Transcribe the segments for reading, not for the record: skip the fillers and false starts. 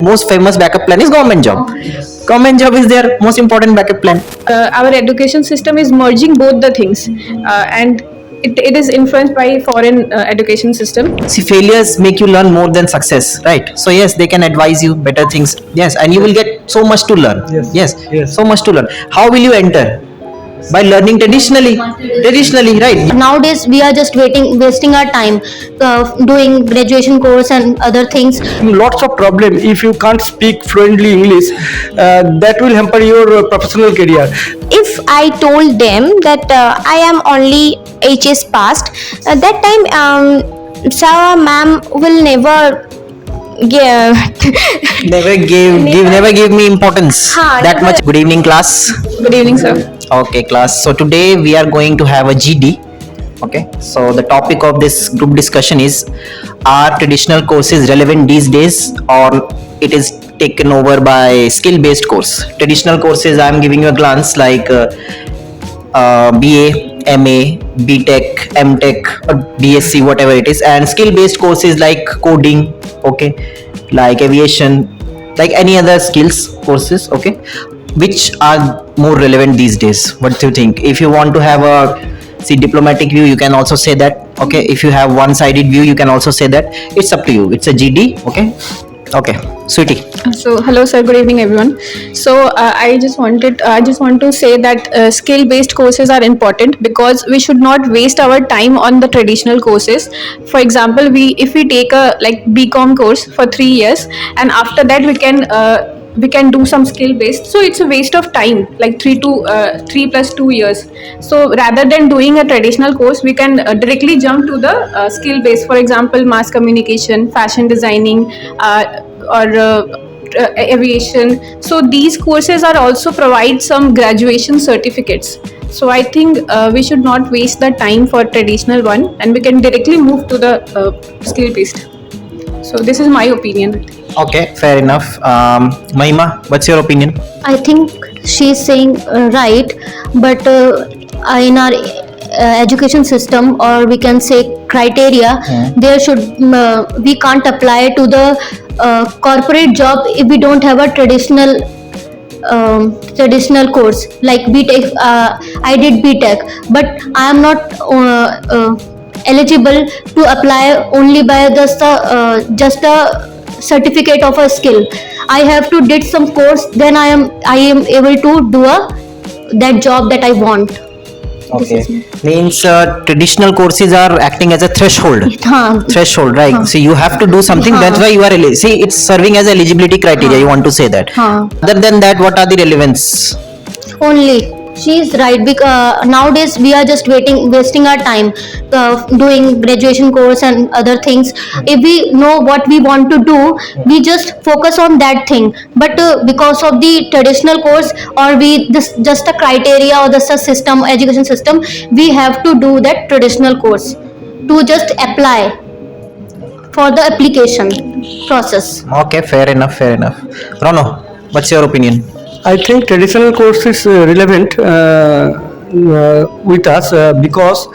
Most famous backup plan is government job. Government job is their most important backup plan. Our education system is merging both the things, and it is influenced by foreign education system. See, failures make you learn more than success, right? So yes, they can advise you better things. Yes, and you will get so much to learn. Yes, so much to learn. How will you enter? By learning traditionally, right? Nowadays we are just wasting our time doing graduation course and other things. Lots of problem if you can't speak fluently English. That will hamper your professional career. If I told them that I am only HS passed, at that time Sarah ma'am will never Never give me importance that much. Good evening, class. Good evening, sir. Okay, class. So today we are going to have a GD. Okay, so the topic of this group discussion is: are traditional courses relevant these days, or it is taken over by skill-based course? Traditional courses, I am giving you a glance like BA, MA, BTech, MTech, or BSc, whatever it is, and skill-based courses like coding, okay, like aviation, like any other skills courses, okay, which are more relevant these days. What do you think? If you want to have a diplomatic view, you can also say that. Okay, if you have one-sided view, you can also say that. It's up to you. It's a GD. Okay, sweetie. So hello, sir. Good evening, everyone. So I just want to say that skill-based courses are important because we should not waste our time on the traditional courses. For example, if we take a BCom course for 3 years, and after that we can do some skill based, so it's a waste of time, like 3 plus 2 years. So rather than doing a traditional course, we can directly jump to the skill based. For example, mass communication, fashion designing, or aviation. So these courses are also provide some graduation certificates. So I think we should not waste the time for traditional one, and we can directly move to the skill based. So this is my opinion. Okay, fair enough. Mahima, what's your opinion? I think she's saying right, but in our education system, or we can say criteria, there should we can't apply to the corporate job if we don't have a traditional course like BTech. I did BTech, but I am not eligible to apply only by just a certificate of a skill. I have to did some course, then I am able to do that job that I want. Okay, means traditional courses are acting as a threshold. Threshold, right? So you have to do something. That's why you are see, it's serving as eligibility criteria. You want to say that. Other than that, what are the relevance? Only she's right, because nowadays we are just wasting our time doing graduation course and other things. If we know what we want to do, we just focus on that thing. But because of the traditional course, or we just a criteria or the system, education system, we have to do that traditional course to just apply for the application process. Okay, fair enough. Rono, what's your opinion? I think traditional course is relevant with us because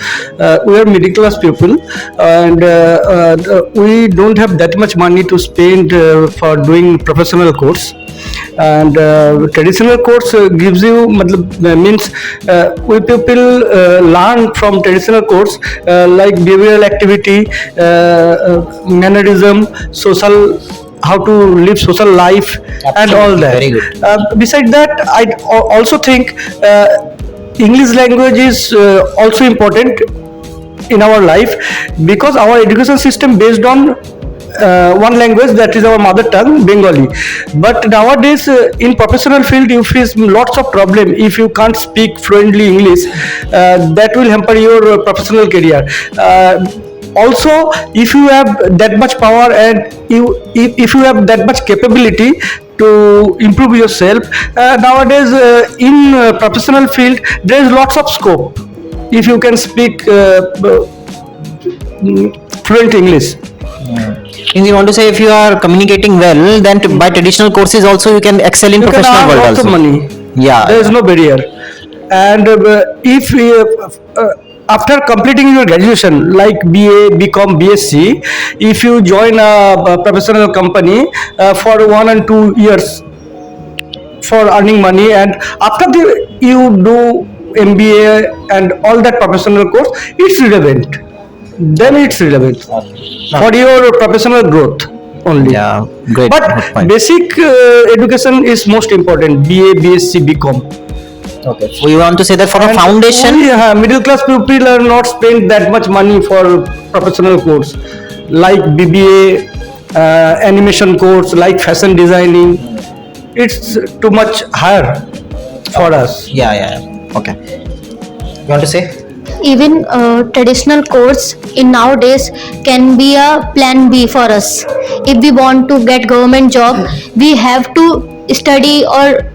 we are middle class people, and we don't have that much money to spend for doing professional course. And traditional course gives you means we people learn from traditional course like behavioral activity, mannerism, social, how to live social life. Absolutely. And all that. Very good. Besides that, I also think English language is also important in our life, because our education system based on one language, that is our mother tongue, Bengali. But nowadays in professional field you face lots of problem if you can't speak fluently English. That will hamper your professional career. Also, if you have that much power and if you have that much capability to improve yourself, nowadays in professional field there is lots of scope if you can speak fluent English. And you want to say, if you are communicating well, then by traditional courses also you can excel in professional world also. Also Money. Yeah, there is no barrier. And if after completing your graduation, like BA, BCom, BSc, if you join a professional company for 1 and 2 years for earning money, and after you do MBA and all that professional course, it's relevant. Then it's relevant for your professional growth only. Yeah, great. But Good point. basic education is most important. BA, BSc, BCom. Okay. So you want to say that for a And foundation? only, middle class people are not spend that much money for professional course like BBA, animation course, like fashion designing. It's too much higher for us. Yeah. Okay. You want to say? Even traditional course in nowadays can be a plan B for us. If we want to get government job, we have to study or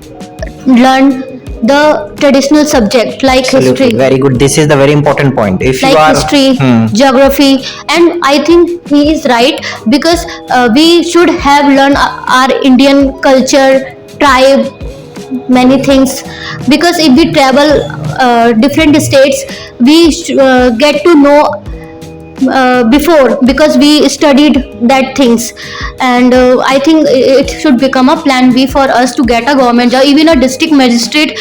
learn the traditional subject like Absolutely. history, Very good. This is the very important point. If you like are history, geography. And I think he is right, because we should have learned our Indian culture, tribe, many things, because if we travel different states, we get to know before, because we studied that things. And I think it should become a plan B for us to get a government job. Even a district magistrate,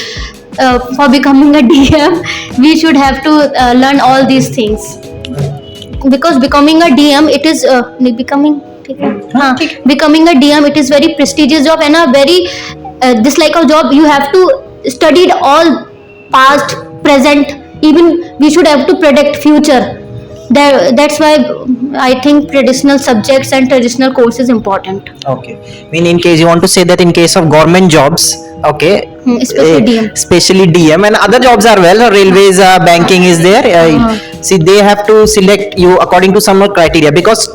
for becoming a DM, we should have to learn all these things, because becoming a DM, it is becoming becoming a DM, it is very prestigious job, and a very this like a job you have to studied all past, present, even we should have to predict future. That's why I think traditional subjects and traditional courses important. okay. I mean, in case you want to say that in case of government jobs, okay, Especially DM. especially DM and other jobs are well, railways, banking is there. See, they have to select you according to some more criteria, because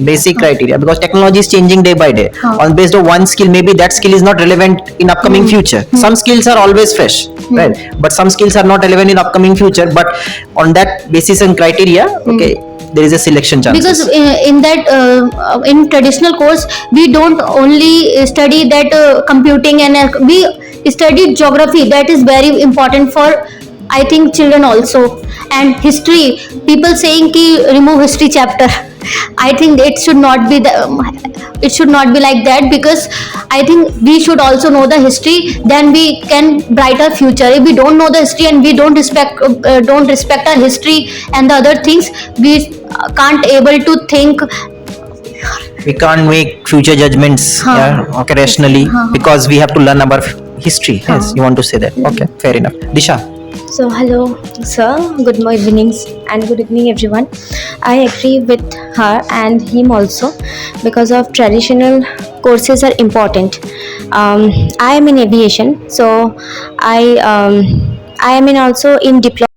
basic criteria, because technology is changing day by day. On based on one skill, maybe that skill is not relevant in upcoming future. Some skills are always fresh, right? But some skills are not relevant in upcoming future. But on that basis and criteria, okay, there is a selection chance. Because in that in traditional course, we don't only study that computing, and we study geography, that is very important for I think children also. And history, people saying ki remove history chapter, I think it should not be it should not be like that, because I think we should also know the history, then we can brighter future. If we don't know the history and we don't respect our history and the other things, we can't able to think. We can't make future judgments, okay, rationally, because we have to learn about history. Yes, you want to say that? Okay, fair enough. Disha. So hello sir, good evenings and good evening everyone. I agree with her and him also, because of traditional courses are important. I am in aviation, so I am in also in diploma